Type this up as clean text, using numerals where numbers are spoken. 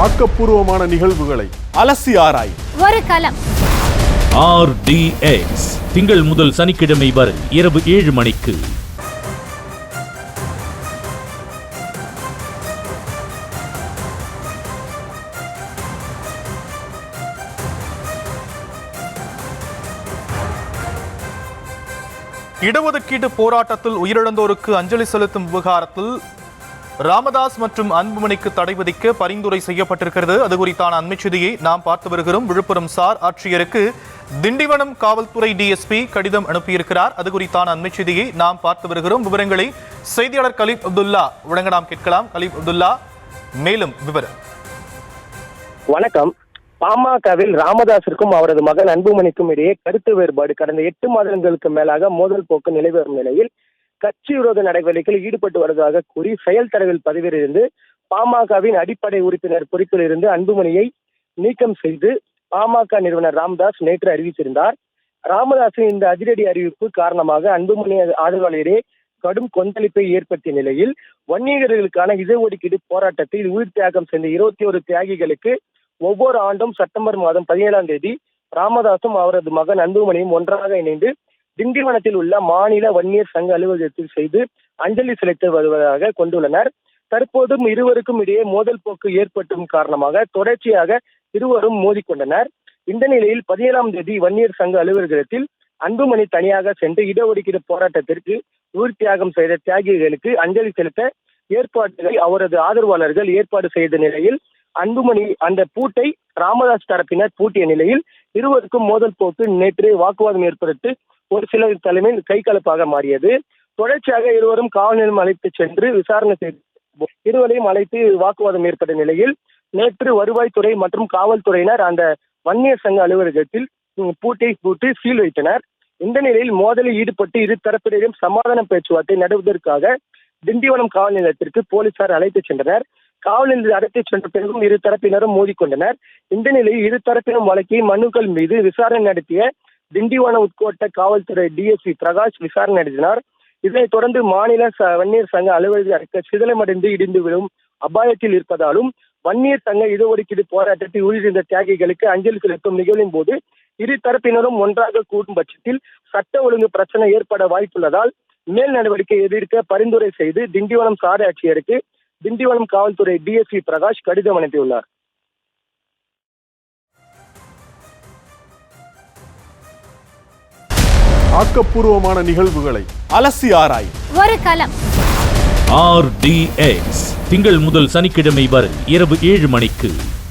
ஆக்கப்பூர்வமான நிகழ்வுகளை அலசி ஆராய் ஒரு களம். RDX திங்கள் முதல் சனிக்கிழமை வரை இரவு 7 மணிக்கு. இடஒதுக்கீட்டு போராட்டத்தில் உயிரிழந்தோருக்கு அஞ்சலி செலுத்தும் விவகாரத்தில் ராமதாஸ் மற்றும் அன்புமணிக்கு தடை விதிக்க பரிந்துரை செய்யப்பட்டிருக்கிறது. அது குறித்தான அண்மைச் செய்தியை நாம் பார்த்து வருகிறோம். விழுப்புரம் சார் ஆட்சியருக்கு திண்டிவனம் காவல்துறை டிஎஸ்பி கடிதம் அனுப்பியிருக்கிறார். அது குறித்தான அண்மைச் செய்தியை நாம் பார்த்து வருகிறோம். விவரங்களை செய்தியாளர் கலீப் அப்துல்லா வழங்க நாம் கேட்கலாம். கலீப் அப்துல்லா, மேலும் விவரம். வணக்கம். பாமகவில் ராமதாஸிற்கும் அவரது மகன் அன்புமணிக்கும் இடையே கருத்து வேறுபாடு கடந்த 8 மாதங்களுக்கு மேலாக மோதல் போக்கு நிலை வரும் நிலையில் கட்சி விரோத நடவடிக்கையில் ஈடுபட்டு வருவதாக கூறி செயல் தலைவர் பதவியிலிருந்து பாமகவின் அடிப்படை உறுப்பினர் பொறுப்பில் இருந்து அன்புமணியை நீக்கம் செய்து பாமக நிறுவனர் ராமதாஸ் நேற்று அறிவித்திருந்தார். ராமதாஸின் இந்த அதிரடி அறிவிப்பு காரணமாக அன்புமணி ஆதரவாளரிடையே கடும் கொந்தளிப்பை ஏற்படுத்திய நிலையில் வன்னியர்களுக்கான இடஒதுக்கீடு போராட்டத்தில் உயிர் தியாகம் செய்த 21 தியாகிகளுக்கு ஒவ்வொரு ஆண்டும் செப்டம்பர் மாதம் 17ஆம் தேதி ராமதாசும் அவரது மகன் அன்புமணியும் ஒன்றாக இணைந்து திண்டிவனத்தில் உள்ள மாநில வன்னியர் சங்க அலுவலகத்தில் செய்து அஞ்சலி செலுத்தி வருவதாக கொண்டுள்ளனர். தற்போதும் இருவருக்கும் இடையே மோதல் போக்கு ஏற்பட்டும் காரணமாக தொடர்ச்சியாக இருவரும் மோதிக்கொண்டனர். இந்த நிலையில் 17ஆம் தேதி வன்னியர் சங்க அலுவலகத்தில் அன்புமணி தனியாக சென்று இடஒதுக்கீடு போராட்டத்திற்கு உயிர் தியாகம் செய்த தியாகிகளுக்கு அஞ்சலி செலுத்த ஏற்பாடுகளை அவரது ஆதரவாளர்கள் ஏற்பாடு செய்த நிலையில் அன்புமணி அந்த பூட்டை ராமதாஸ் தரப்பினர் பூட்டிய நிலையில் இருவருக்கும் மோதல் போக்கு நேற்று வாக்குவாதம் ஏற்பட்டு ஒரு சிலர் தலைமையில் கைகலப்பாக மாறியது. தொடர்ச்சியாக இருவரும் காவல் நிலையம் அழைத்து சென்று விசாரணை செய்து இருவரையும் அழைத்து வாக்குவாதம் ஏற்பட்ட நிலையில் நேற்று வருவாய்த்துறை மற்றும் காவல்துறையினர் அந்த வன்னியர் சங்க அலுவலகத்தில் பூட்டை பூட்டி சீல் வைத்தனர். இந்த நிலையில் மோதலில் ஈடுபட்டு இரு தரப்பினரையும் சமாதான பேச்சுவார்த்தை நடத்துவதற்காக திண்டிவனம் காவல் நிலையத்திற்கு போலீசார் அழைத்து சென்றனர். காவல் நிலையத்தில் அழைத்து சென்ற பிறகும் இரு தரப்பினரும் மோதிக்கொண்டனர். இந்த நிலையில் இரு தரப்பினரும் வழக்கில் மனுக்கள் மீது விசாரணை நடத்திய திண்டிவனம் உட்கோட்ட காவல்துறை டிஎஸ்பி பிரகாஷ் விசாரணை நடத்தினார். இதனைத் தொடர்ந்து மாநில வன்னியர் சங்க அலுவலக சிதிலமடைந்து இடிந்து விடும் அபாயத்தில் இருப்பதாலும் வன்னியர் சங்க இடஒதுக்கீடு போராட்டத்தில் உயிரிழந்த தியாகிகளுக்கு அஞ்சலி செலுத்தும் நிகழ்வின் போது இரு தரப்பினரும் ஒன்றாக கூடும் பட்சத்தில் சட்ட ஒழுங்கு பிரச்சனை ஏற்பட வாய்ப்புள்ளதால் மேல் நடவடிக்கை எதிர்க்க பரிந்துரை செய்து திண்டிவனம் சார் ஆட்சியருக்கு திண்டிவனம் காவல்துறை டிஎஸ்பி பிரகாஷ் கடிதம் அனுப்பியுள்ளார். ஆக்கப்பூர்வமான நிகழ்வுகளை அலசி ஆராய் ஒரு களம். RDX திங்கள் முதல் சனிக்கிழமை வரை இரவு 7 மணிக்கு.